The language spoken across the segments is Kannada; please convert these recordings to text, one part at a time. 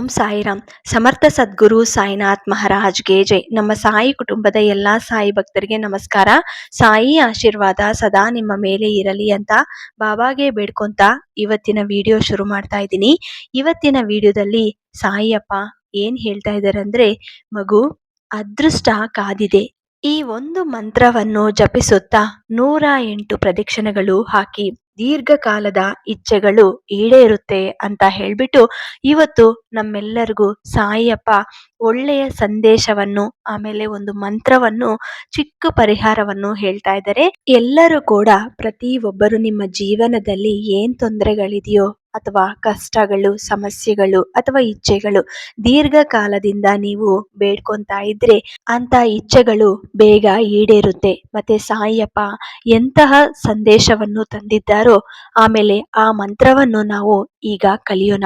ಸಾಯಿರಾಮ್. ಸಮರ್ಥ ಸದ್ಗುರು ಸಾಯಿನಾಥ್ ಮಹಾರಾಜ್ಗೆ ಜೈ. ನಮ್ಮ ಸಾಯಿ ಕುಟುಂಬದ ಎಲ್ಲಾ ಸಾಯಿ ಭಕ್ತರಿಗೆ ನಮಸ್ಕಾರ. ಸಾಯಿ ಆಶೀರ್ವಾದ ಸದಾ ನಿಮ್ಮ ಮೇಲೆ ಇರಲಿ ಅಂತ ಬಾಬಾಗೆ ಬೇಡ್ಕೊಂತ ಇವತ್ತಿನ ವಿಡಿಯೋ ಶುರು ಮಾಡ್ತಾ ಇದ್ದೀನಿ. ಇವತ್ತಿನ ವಿಡಿಯೋದಲ್ಲಿ ಸಾಯಿಯಪ್ಪ ಏನ್ ಹೇಳ್ತಾ ಇದ್ದಾರೆ ಅಂದ್ರೆ, ಮಗು, ಅದೃಷ್ಟ ಕಾದಿದೆ. ಈ ಒಂದು ಮಂತ್ರವನ್ನು ಜಪಿಸುತ್ತಾ 108 ಪ್ರದಕ್ಷಿಣೆಗಳು ಹಾಕಿ ದೀರ್ಘಕಾಲದ ಇಚ್ಛೆಗಳು ಈಡೇರುತ್ತೆ ಅಂತ ಹೇಳ್ಬಿಟ್ಟು ಇವತ್ತು ನಮ್ಮೆಲ್ಲರಿಗೂ ಸಾಯಿಯಪ್ಪ ಒಳ್ಳೆಯ ಸಂದೇಶವನ್ನು, ಆಮೇಲೆ ಒಂದು ಮಂತ್ರವನ್ನು, ಚಿಕ್ಕ ಪರಿಹಾರವನ್ನು ಹೇಳ್ತಾ ಇದ್ದಾರೆ. ಎಲ್ಲರೂ ಕೂಡ ಪ್ರತಿ ಒಬ್ಬರು ನಿಮ್ಮ ಜೀವನದಲ್ಲಿ ಏನ್ ತೊಂದರೆಗಳಿದೆಯೋ ಅಥವಾ ಕಷ್ಟಗಳು, ಸಮಸ್ಯೆಗಳು ಅಥವಾ ಇಚ್ಛೆಗಳು ದೀರ್ಘಕಾಲದಿಂದ ನೀವು ಬೇಡ್ಕೊಂತಾ ಇದ್ರೆ ಅಂತ ಇಚ್ಛೆಗಳು ಬೇಗ ಈಡೇರುತ್ತೆ. ಮತ್ತೆ ಸಾಯಿಯಪ್ಪ ಎಂತಹ ಸಂದೇಶವನ್ನು ತಂದಿದ್ದಾರೋ ಆಮೇಲೆ ಆ ಮಂತ್ರವನ್ನು ನಾವು ಈಗ ಕಲಿಯೋಣ.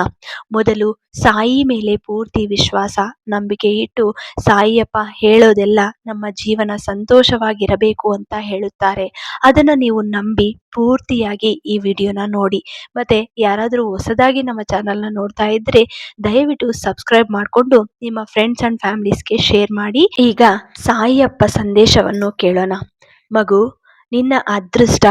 ಮೊದಲು ಸಾಯಿ ಮೇಲೆ ಪೂರ್ತಿ ವಿಶ್ವಾಸ, ನಂಬಿಕೆ ಇಟ್ಟು ಸಾಯಿಯಪ್ಪ ಹೇಳೋದೆಲ್ಲ ನಮ್ಮ ಜೀವನ ಸಂತೋಷವಾಗಿರಬೇಕು ಅಂತ ಹೇಳುತ್ತಾರೆ. ಅದನ್ನ ನೀವು ನಂಬಿ ಪೂರ್ತಿಯಾಗಿ ಈ ವಿಡಿಯೋನ ನೋಡಿ. ಮತ್ತೆ ಯಾರಾದರೂ ಹೊಸದಾಗಿ ನಮ್ಮ ಚಾನಲ್ನ ನೋಡ್ತಾ ಇದ್ರೆ ದಯವಿಟ್ಟು ಸಬ್ಸ್ಕ್ರೈಬ್ ಮಾಡಿಕೊಂಡು ನಿಮ್ಮ ಫ್ರೆಂಡ್ಸ್ ಅಂಡ್ ಫ್ಯಾಮಿಲೀಸ್ಗೆ ಶೇರ್ ಮಾಡಿ. ಈಗ ಸಾಯಿಯಪ್ಪ ಸಂದೇಶವನ್ನು ಕೇಳೋಣ. ಮಗು, ನಿನ್ನ ಅದೃಷ್ಟ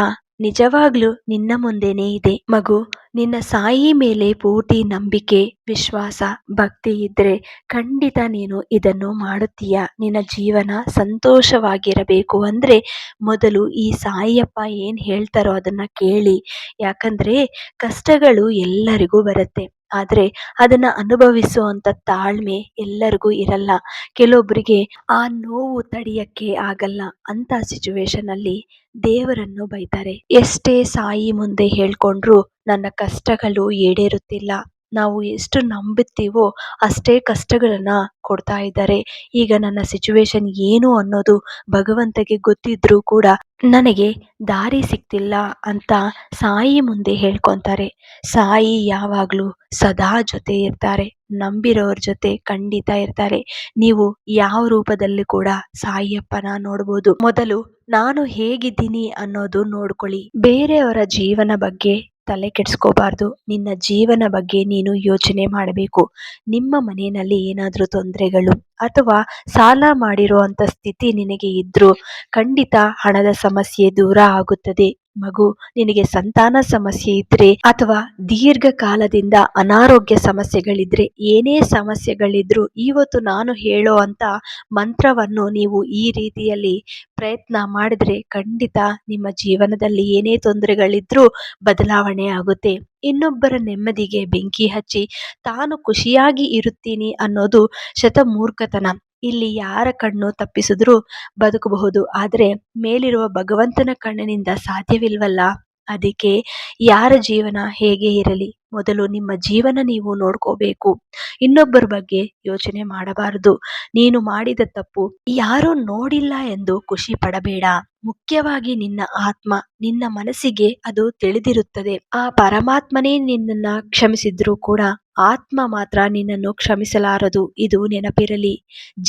ನಿಜವಾಗ್ಲೂ ನಿನ್ನ ಮುಂದೆನೇ ಇದೆ. ಮಗು, ನಿನ್ನ ಸಾಯಿ ಮೇಲೆ ಪೂರ್ತಿ ನಂಬಿಕೆ, ವಿಶ್ವಾಸ, ಭಕ್ತಿ ಇದ್ರೆ ಖಂಡಿತ ನೀನು ಇದನ್ನು ಮಾಡುತ್ತೀಯ. ನಿನ್ನ ಜೀವನ ಸಂತೋಷವಾಗಿರಬೇಕು ಅಂದ್ರೆ ಮೊದಲು ಈ ಸಾಯಿಯಪ್ಪ ಏನ್ ಹೇಳ್ತಾರೋ ಅದನ್ನ ಕೇಳಿ. ಯಾಕಂದ್ರೆ ಕಷ್ಟಗಳು ಎಲ್ಲರಿಗೂ ಬರುತ್ತೆ, ಆದ್ರೆ ಅದನ್ನ ಅನುಭವಿಸುವಂತ ತಾಳ್ಮೆ ಎಲ್ಲರಿಗೂ ಇರಲ್ಲ. ಕೆಲವೊಬ್ಬರಿಗೆ ಆ ನೋವು ತಡೆಯಕ್ಕೆ ಆಗಲ್ಲ. ಅಂತ ಸಿಚುವೇಶನ್ ಅಲ್ಲಿ ದೇವರನ್ನು ಬೈತಾರೆ. ಎಷ್ಟೇ ಸಾಯಿ ಮುಂದೆ ಹೇಳ್ಕೊಂಡ್ರು ನನ್ನ ಕಷ್ಟಗಳು ಈಡೇರುತ್ತಿಲ್ಲ. ನಾವು ಎಷ್ಟು ನಂಬುತ್ತೀವೋ ಅಷ್ಟೇ ಕಷ್ಟಗಳನ್ನ ಕೊಡ್ತಾ ಇದ್ದಾರೆ. ಈಗ ನನ್ನ ಸಿಚುವೇಶನ್ ಏನು ಅನ್ನೋದು ಭಗವಂತಗೆ ಗೊತ್ತಿದ್ರೂ ಕೂಡ ನನಗೆ ದಾರಿ ಸಿಗ್ತಿಲ್ಲ ಅಂತ ಸಾಯಿ ಮುಂದೆ ಹೇಳ್ಕೊಂತಾರೆ. ಸಾಯಿ ಯಾವಾಗ್ಲೂ ಸದಾ ಜೊತೆ ಇರ್ತಾರೆ. ನಂಬಿರೋರ್ ಜೊತೆ ಖಂಡಿತ ಇರ್ತಾರೆ. ನೀವು ಯಾವ ರೂಪದಲ್ಲಿ ಕೂಡ ಸಾಯಿಯಪ್ಪನ ನೋಡ್ಬೋದು. ಮೊದಲು ನಾನು ಹೇಗಿದ್ದೀನಿ ಅನ್ನೋದು ನೋಡ್ಕೊಳ್ಳಿ. ಬೇರೆಯವರ ಜೀವನ ಬಗ್ಗೆ ತಲೆ ಕೆಡಿಸ್ಕೋಬಾರ್ದು. ನಿನ್ನ ಜೀವನ ಬಗ್ಗೆ ನೀನು ಯೋಚನೆ ಮಾಡಬೇಕು. ನಿಮ್ಮ ಮನೆಯಲ್ಲಿ ಏನಾದರೂ ತೊಂದರೆಗಳು ಅಥವಾ ಸಾಲ ಮಾಡಿರುವಂತ ಸ್ಥಿತಿ ನಿನಗೆ ಇದ್ರೂ ಖಂಡಿತ ಹಣದ ಸಮಸ್ಯೆ ದೂರ ಆಗುತ್ತದೆ. ಮಗು, ನಿನಗೆ ಸಂತಾನ ಸಮಸ್ಯೆ ಇದ್ರೆ ಅಥವಾ ದೀರ್ಘಕಾಲದಿಂದ ಅನಾರೋಗ್ಯ ಸಮಸ್ಯೆಗಳಿದ್ರೆ, ಏನೇ ಸಮಸ್ಯೆಗಳಿದ್ರು ಇವತ್ತು ನಾನು ಹೇಳೋ ಅಂತ ಮಂತ್ರವನ್ನು ನೀವು ಈ ರೀತಿಯಲ್ಲಿ ಪ್ರಯತ್ನ ಮಾಡಿದ್ರೆ ಖಂಡಿತ ನಿಮ್ಮ ಜೀವನದಲ್ಲಿ ಏನೇ ತೊಂದರೆಗಳಿದ್ರೂ ಬದಲಾವಣೆ ಆಗುತ್ತೆ. ಇನ್ನೊಬ್ಬರ ನೆಮ್ಮದಿಗೆ ಬೆಂಕಿ ಹಚ್ಚಿ ತಾನು ಖುಷಿಯಾಗಿ ಇರುತ್ತೀನಿ ಅನ್ನೋದು ಶತಮೂರ್ಖತನ. ಇಲ್ಲಿ ಯಾರ ಕಣ್ಣು ತಪ್ಪಿಸಿದ್ರೂ ಬದುಕಬಹುದು, ಆದ್ರೆ ಮೇಲಿರುವ ಭಗವಂತನ ಕಣ್ಣಿನಿಂದ ಸಾಧ್ಯವಿಲ್ವಲ್ಲ. ಅದಕ್ಕೆ ಯಾರ ಜೀವನ ಹೇಗೆ ಇರಲಿ, ಮೊದಲು ನಿಮ್ಮ ಜೀವನ ನೀವು ನೋಡ್ಕೋಬೇಕು. ಇನ್ನೊಬ್ಬರ ಬಗ್ಗೆ ಯೋಚನೆ ಮಾಡಬಾರದು. ನೀನು ಮಾಡಿದ ತಪ್ಪು ಯಾರೂ ನೋಡಿಲ್ಲ ಎಂದು ಖುಷಿ ಪಡಬೇಡ. ಮುಖ್ಯವಾಗಿ ನಿನ್ನ ಆತ್ಮ, ನಿನ್ನ ಮನಸ್ಸಿಗೆ ಅದು ತಿಳಿದಿರುತ್ತದೆ. ಆ ಪರಮಾತ್ಮನೇ ನಿನ್ನನ್ನ ಕ್ಷಮಿಸಿದ್ರೂ ಕೂಡ ಆತ್ಮ ಮಾತ್ರ ನಿನ್ನನ್ನು ಕ್ಷಮಿಸಲಾರದು. ಇದು ನೆನಪಿರಲಿ.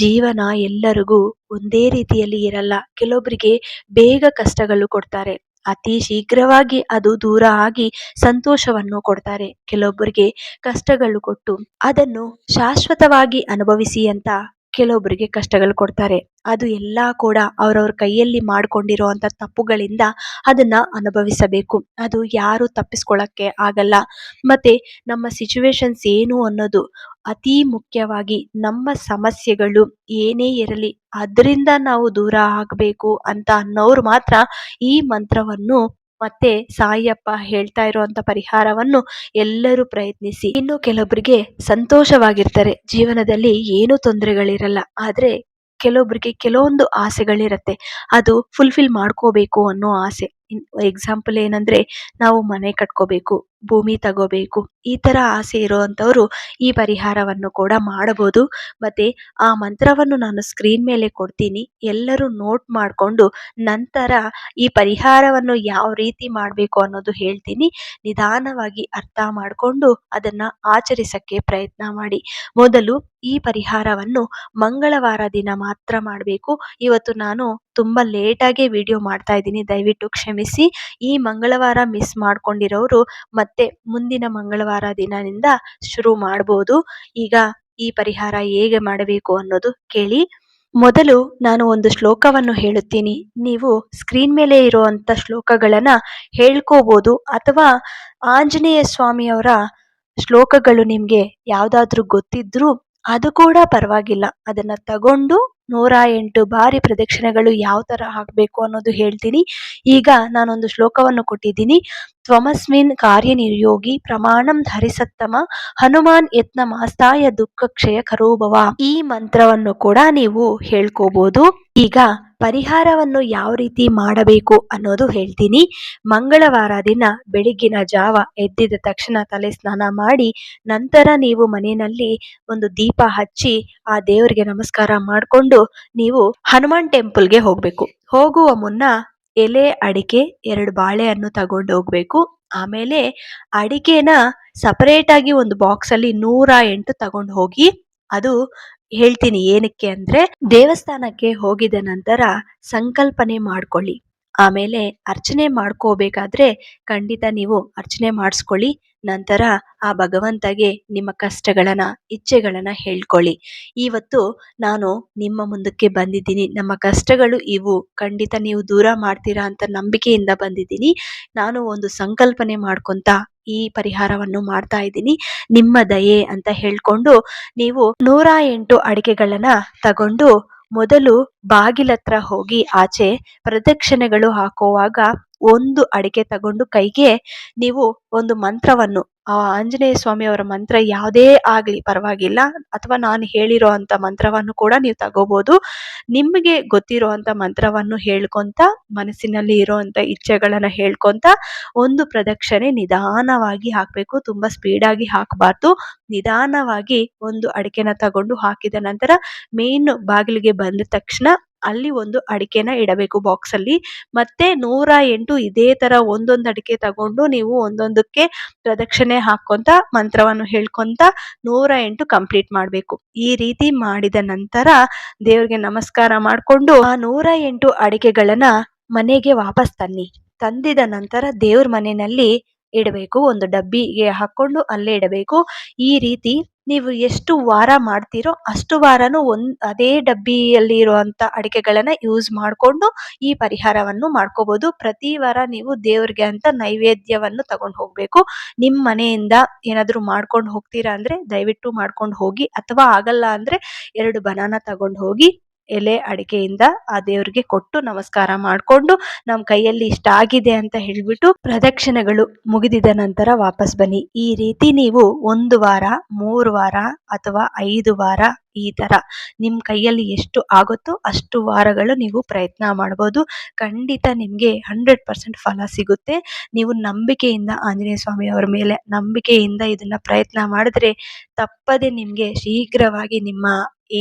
ಜೀವನ ಎಲ್ಲರಿಗೂ ಒಂದೇ ರೀತಿಯಲ್ಲಿ ಇರಲ್ಲ. ಕೆಲವೊಬ್ಬರಿಗೆ ಬೇಗ ಕಷ್ಟಗಳು ಕೊಡ್ತಾರೆ, ಅತಿ ಶೀಘ್ರವಾಗಿ ಅದು ದೂರ ಆಗಿ ಸಂತೋಷವನ್ನು ಕೊಡ್ತಾರೆ. ಕೆಲವೊಬ್ಬರಿಗೆ ಕಷ್ಟಗಳು ಕೊಟ್ಟು ಅದನ್ನು ಶಾಶ್ವತವಾಗಿ ಅನುಭವಿಸಿ ಅಂತ ಕೆಲವೊಬ್ಬರಿಗೆ ಕಷ್ಟಗಳು ಕೊಡ್ತಾರೆ. ಅದು ಎಲ್ಲ ಕೂಡ ಅವರವ್ರ ಕೈಯಲ್ಲಿ ಮಾಡ್ಕೊಂಡಿರುವಂತ ತಪ್ಪುಗಳಿಂದ ಅದನ್ನ ಅನುಭವಿಸಬೇಕು. ಅದು ಯಾರು ತಪ್ಪಿಸ್ಕೊಳ್ಳಕ್ಕೆ ಆಗಲ್ಲ. ಮತ್ತೆ ನಮ್ಮ ಸಿಚುವೇಶನ್ಸ್ ಏನು ಅನ್ನೋದು ಅತಿ ಮುಖ್ಯವಾಗಿ, ನಮ್ಮ ಸಮಸ್ಯೆಗಳು ಏನೇ ಇರಲಿ ಅದರಿಂದ ನಾವು ದೂರ ಆಗಬೇಕು ಅಂತ ಅನ್ನೋರು ಮಾತ್ರ ಈ ಮಂತ್ರವನ್ನು ಮತ್ತೆ ಸಾಯಿಯಪ್ಪ ಹೇಳ್ತಾ ಇರುವಂತ ಪರಿಹಾರವನ್ನು ಎಲ್ಲರೂ ಪ್ರಯತ್ನಿಸಿ. ಇನ್ನು ಕೆಲವೊಬ್ಬರಿಗೆ ಸಂತೋಷವಾಗಿರ್ತಾರೆ, ಜೀವನದಲ್ಲಿ ಏನು ತೊಂದರೆಗಳಿರಲ್ಲ, ಆದ್ರೆ ಕೆಲವೊಬ್ಬರಿಗೆ ಕೆಲವೊಂದು ಆಸೆಗಳಿರತ್ತೆ, ಅದು ಫುಲ್ಫಿಲ್ ಮಾಡ್ಕೋಬೇಕು ಅನ್ನೋ ಆಸೆ. ಎಕ್ಸಾಂಪಲ್ ಏನಂದ್ರೆ, ನಾವು ಮನೆ ಕಟ್ಕೋಬೇಕು, ಭೂಮಿ ತಗೋಬೇಕು, ಈ ತರ ಆಸೆ ಇರುವಂತವ್ರು ಈ ಪರಿಹಾರವನ್ನು ಕೂಡ ಮಾಡಬಹುದು. ಮತ್ತೆ ಆ ಮಂತ್ರವನ್ನು ನಾನು ಸ್ಕ್ರೀನ್ ಮೇಲೆ ಕೊಡ್ತೀನಿ, ಎಲ್ಲರೂ ನೋಟ್ ಮಾಡಿಕೊಂಡು ನಂತರ ಈ ಪರಿಹಾರವನ್ನು ಯಾವ ರೀತಿ ಮಾಡಬೇಕು ಅನ್ನೋದು ಹೇಳ್ತೀನಿ. ನಿಧಾನವಾಗಿ ಅರ್ಥ ಮಾಡಿಕೊಂಡು ಅದನ್ನ ಆಚರಿಸಕ್ಕೆ ಪ್ರಯತ್ನ ಮಾಡಿ. ಮೊದಲು ಈ ಪರಿಹಾರವನ್ನು ಮಂಗಳವಾರ ದಿನ ಮಾತ್ರ ಮಾಡಬೇಕು. ಇವತ್ತು ನಾನು ತುಂಬ ಲೇಟಾಗಿ ವಿಡಿಯೋ ಮಾಡ್ತಾ ಇದ್ದೀನಿ, ದಯವಿಟ್ಟು ಕ್ಷಮಿಸಿ. ಈ ಮಂಗಳವಾರ ಮಿಸ್ ಮಾಡ್ಕೊಂಡಿರೋರು ಮತ್ತೆ ಮುಂದಿನ ಮಂಗಳವಾರ ದಿನದಿಂದ ಶುರು ಮಾಡ್ಬೋದು. ಈಗ ಈ ಪರಿಹಾರ ಹೇಗೆ ಮಾಡಬೇಕು ಅನ್ನೋದು ಕೇಳಿ. ಮೊದಲು ನಾನು ಒಂದು ಶ್ಲೋಕವನ್ನು ಹೇಳುತ್ತೀನಿ. ನೀವು ಸ್ಕ್ರೀನ್ ಮೇಲೆ ಇರುವಂತ ಶ್ಲೋಕಗಳನ್ನ ಹೇಳ್ಕೋಬಹುದು, ಅಥವಾ ಆಂಜನೇಯ ಸ್ವಾಮಿಯವರ ಶ್ಲೋಕಗಳು ನಿಮ್ಗೆ ಯಾವ್ದಾದ್ರೂ ಗೊತ್ತಿದ್ರೂ ಅದು ಕೂಡ ಪರವಾಗಿಲ್ಲ. ಅದನ್ನ ತಗೊಂಡು 108 ಬಾರಿ ಪ್ರದಕ್ಷಿಣೆಗಳು ಯಾವ ತರ ಹಾಕಬೇಕು ಅನ್ನೋದು ಹೇಳ್ತೀನಿ. ಈಗ ನಾನೊಂದು ಶ್ಲೋಕವನ್ನು ಕೊಟ್ಟಿದ್ದೀನಿ. ತ್ವಮಸ್ಮಿನ್ ಕಾರ್ಯನಿರ್ಯೋಗಿ ಪ್ರಮಾಣಂ ಧರಿಸತ್ತಮ ಹನುಮಾನ್ ಯತ್ನ ಮಾಸ್ತಾಯ ದುಃಖ ಕ್ಷಯ ಕರೋಭವ. ಈ ಮಂತ್ರವನ್ನು ಕೂಡ ನೀವು ಹೇಳ್ಕೋಬಹುದು. ಈಗ ಪರಿಹಾರವನ್ನು ಯಾವ ರೀತಿ ಮಾಡಬೇಕು ಅನ್ನೋದು ಹೇಳ್ತೀನಿ. ಮಂಗಳವಾರ ದಿನ ಬೆಳಗ್ಗಿನ ಜಾವ ಎದ್ದಿದ ತಕ್ಷಣ ತಲೆ ಸ್ನಾನ ಮಾಡಿ, ನಂತರ ನೀವು ಮನೆಯಲ್ಲಿ ಒಂದು ದೀಪ ಹಚ್ಚಿ ಆ ದೇವರಿಗೆ ನಮಸ್ಕಾರ ಮಾಡಿಕೊಂಡು ನೀವು ಹನುಮಾನ್ ಟೆಂಪಲ್ಗೆ ಹೋಗ್ಬೇಕು. ಹೋಗುವ ಮುನ್ನ ಎಲೆ ಅಡಿಕೆ 2 ಬಾಳೆಹಣ್ಣು ತಗೊಂಡು ಹೋಗ್ಬೇಕು. ಆಮೇಲೆ ಅಡಿಕೆನ ಸಪರೇಟ್ ಆಗಿ ಒಂದು ಬಾಕ್ಸ್ ಅಲ್ಲಿ 108 ತಗೊಂಡು ಹೋಗಿ, ಅದು ಹೇಳ್ತೀನಿ ಏನಕ್ಕೆ ಅಂದ್ರೆ, ದೇವಸ್ಥಾನಕ್ಕೆ ಹೋಗಿದ ನಂತರ ಸಂಕಲ್ಪನೆ ಮಾಡ್ಕೊಳ್ಳಿ. ಆಮೇಲೆ ಅರ್ಚನೆ ಮಾಡ್ಕೋಬೇಕಾದ್ರೆ ಖಂಡಿತ ನೀವು ಅರ್ಚನೆ ಮಾಡಿಸ್ಕೊಳ್ಳಿ. ನಂತರ ಆ ಭಗವಂತಗೆ ನಿಮ್ಮ ಕಷ್ಟಗಳನ್ನ ಇಚ್ಛೆಗಳನ್ನ ಹೇಳ್ಕೊಳ್ಳಿ. ಇವತ್ತು ನಾನು ನಿಮ್ಮ ಮುಂದಕ್ಕೆ ಬಂದಿದ್ದೀನಿ, ನಮ್ಮ ಕಷ್ಟಗಳು ಇವು, ಖಂಡಿತ ನೀವು ದೂರ ಮಾಡ್ತೀರಾ ಅಂತ ನಂಬಿಕೆಯಿಂದ ಬಂದಿದ್ದೀನಿ. ನಾನು ಒಂದು ಸಂಕಲ್ಪನೆ ಮಾಡ್ಕೊಂತ ಈ ಪರಿಹಾರವನ್ನು ಮಾಡ್ತಾ ಇದ್ದೀನಿ, ನಿಮ್ಮ ದಯೆ ಅಂತ ಹೇಳ್ಕೊಂಡು ನೀವು 108 ಅಡಿಕೆಗಳನ್ನ ತಗೊಂಡು ಮೊದಲು ಬಾಗಿಲತ್ರ ಹೋಗಿ ಆಚೆ ಪ್ರದಕ್ಷಿಣೆಗಳು ಹಾಕುವಾಗ ಒಂದು ಅಡಿಕೆ ತಗೊಂಡು ಕೈಗೆ ನೀವು ಒಂದು ಮಂತ್ರವನ್ನು, ಆ ಆಂಜನೇಯ ಸ್ವಾಮಿ ಅವರ ಮಂತ್ರ ಯಾವುದೇ ಆಗ್ಲಿ ಪರವಾಗಿಲ್ಲ, ಅಥವಾ ನಾನು ಹೇಳಿರೋ ಅಂತ ಮಂತ್ರವನ್ನು ಕೂಡ ನೀವು ತಗೋಬಹುದು. ನಿಮಗೆ ಗೊತ್ತಿರೋ ಅಂತ ಮಂತ್ರವನ್ನು ಹೇಳ್ಕೊಂತ, ಮನಸ್ಸಿನಲ್ಲಿ ಇರೋಂತ ಇಚ್ಛೆಗಳನ್ನ ಹೇಳ್ಕೊಂತ ಒಂದು ಪ್ರದಕ್ಷಿಣೆ ನಿಧಾನವಾಗಿ ಹಾಕಬೇಕು. ತುಂಬಾ ಸ್ಪೀಡಾಗಿ ಹಾಕಬಾರ್ದು. ನಿಧಾನವಾಗಿ ಒಂದು ಅಡಿಕೆನ ತಗೊಂಡು ಹಾಕಿದ ನಂತರ ಮೇನ್ ಬಾಗಿಲಿಗೆ ಬಂದ ತಕ್ಷಣ ಅಲ್ಲಿ ಒಂದು ಅಡಿಕೆನ ಇಡಬೇಕು ಬಾಕ್ಸ್ ಅಲ್ಲಿ. ಮತ್ತೆ 108 ಇದೇ ತರ ಒಂದೊಂದು ಅಡಿಕೆ ತಗೊಂಡು ನೀವು ಒಂದೊಂದಕ್ಕೆ ಪ್ರದಕ್ಷಿಣೆ ಹಾಕೊಂತ ಮಂತ್ರವನ್ನು ಹೇಳ್ಕೊಂತ 108 ಕಂಪ್ಲೀಟ್ ಮಾಡಬೇಕು. ಈ ರೀತಿ ಮಾಡಿದ ನಂತರ ದೇವ್ರಿಗೆ ನಮಸ್ಕಾರ ಮಾಡಿಕೊಂಡು ಆ 108 ಅಡಿಕೆಗಳನ್ನ ಮನೆಗೆ ವಾಪಸ್ ತನ್ನಿ. ತಂದಿದ ನಂತರ ದೇವ್ರ ಮನೆಯಲ್ಲಿ ಇಡಬೇಕು. ಒಂದು ಡಬ್ಬಿಗೆ ಹಾಕೊಂಡು ಅಲ್ಲೇ ಇಡಬೇಕು. ಈ ರೀತಿ ನೀವು ಎಷ್ಟು ವಾರ ಮಾಡ್ತೀರೋ ಅಷ್ಟು ವಾರನೂ ಅದೇ ಡಬ್ಬಿಯಲ್ಲಿ ಇರುವಂತ ಅಡಿಕೆಗಳನ್ನ ಯೂಸ್ ಮಾಡಿಕೊಂಡು ಈ ಪರಿಹಾರವನ್ನು ಮಾಡ್ಕೋಬಹುದು. ಪ್ರತಿ ವಾರ ನೀವು ದೇವ್ರಿಗೆ ಅಂತ ನೈವೇದ್ಯವನ್ನು ತಗೊಂಡು ಹೋಗ್ಬೇಕು. ನಿಮ್ಮ ಮನೆಯಿಂದ ಏನಾದ್ರು ಮಾಡ್ಕೊಂಡು ಹೋಗ್ತೀರಾ ಅಂದ್ರೆ ದಯವಿಟ್ಟು ಮಾಡ್ಕೊಂಡು ಹೋಗಿ, ಅಥವಾ ಆಗಲ್ಲ ಅಂದ್ರೆ 2 ಬನಾನ ತಗೊಂಡು ಹೋಗಿ ಎಲೆ ಅಡಿಕೆಯಿಂದ ಆ ದೇವ್ರಿಗೆ ಕೊಟ್ಟು ನಮಸ್ಕಾರ ಮಾಡಿಕೊಂಡು ನಮ್ಮ ಕೈಯಲ್ಲಿ ಇಷ್ಟ ಆಗಿದೆ ಅಂತ ಹೇಳ್ಬಿಟ್ಟು ಪ್ರದಕ್ಷಿಣೆಗಳು ಮುಗಿದಿದ ನಂತರ ವಾಪಸ್ ಬನ್ನಿ. ಈ ರೀತಿ ನೀವು 1 ವಾರ, 3 ವಾರ ಅಥವಾ 5 ವಾರ ಈ ತರ ನಿಮ್ ಕೈಯಲ್ಲಿ ಎಷ್ಟು ಆಗುತ್ತೋ ಅಷ್ಟು ವಾರಗಳು ನೀವು ಪ್ರಯತ್ನ ಮಾಡಬಹುದು. ಖಂಡಿತ ನಿಮ್ಗೆ 100% ಫಲ ಸಿಗುತ್ತೆ. ನೀವು ನಂಬಿಕೆಯಿಂದ ಆಂಜನೇಯ ಸ್ವಾಮಿ ಅವರ ಮೇಲೆ ನಂಬಿಕೆಯಿಂದ ಇದನ್ನ ಪ್ರಯತ್ನ ಮಾಡಿದ್ರೆ ತಪ್ಪದೆ ನಿಮ್ಗೆ ಶೀಘ್ರವಾಗಿ ನಿಮ್ಮ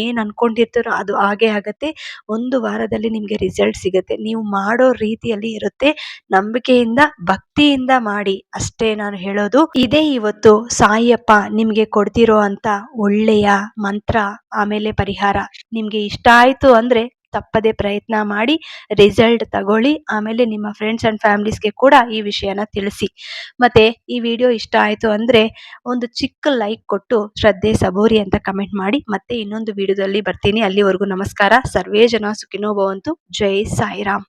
ಏನ್ ಅನ್ಕೊಂಡಿರ್ತಾರೋ ಅದು ಹಾಗೆ ಆಗತ್ತೆ. 1 ವಾರದಲ್ಲಿ ನಿಮ್ಗೆ ರಿಸಲ್ಟ್ ಸಿಗುತ್ತೆ. ನೀವು ಮಾಡೋ ರೀತಿಯಲ್ಲಿ ಇರುತ್ತೆ. ನಂಬಿಕೆಯಿಂದ ಭಕ್ತಿಯಿಂದ ಮಾಡಿ ಅಷ್ಟೇ ನಾನು ಹೇಳೋದು. ಇದೇ ಇವತ್ತು ಸಾಯಿಯಪ್ಪ ನಿಮ್ಗೆ ಕೊಡ್ತಿರೋ ಅಂತ ಒಳ್ಳೆಯ ಮಂತ್ರ, ಆಮೇಲೆ ಪರಿಹಾರ. ನಿಮ್ಗೆ ಇಷ್ಟ ಆಯ್ತು ಅಂದ್ರೆ ತಪ್ಪದೆ ಪ್ರಯತ್ನ ಮಾಡಿ ರಿಸಲ್ಟ್ ತಗೊಳ್ಳಿ. ಆಮೇಲೆ ನಿಮ್ಮ ಫ್ರೆಂಡ್ಸ್ ಅಂಡ್ ಫ್ಯಾಮಿಲೀಸ್ಗೆ ಕೂಡ ಈ ವಿಷಯನ ತಿಳಿಸಿ. ಮತ್ತೆ ಈ ವಿಡಿಯೋ ಇಷ್ಟ ಆಯ್ತು ಅಂದ್ರೆ ಒಂದು ಚಿಕ್ಕ ಲೈಕ್ ಕೊಟ್ಟು ಶ್ರದ್ಧೆ ಸಬೋರಿ ಅಂತ ಕಮೆಂಟ್ ಮಾಡಿ. ಮತ್ತೆ ಇನ್ನೊಂದು ವಿಡಿಯೋದಲ್ಲಿ ಬರ್ತೀನಿ. ಅಲ್ಲಿವರೆಗೂ ನಮಸ್ಕಾರ. ಸರ್ವೇ ಜನ ಸುಖಿನೋ ಭವಂತು. ಜೈ ಸಾಯಿರಾಮ್.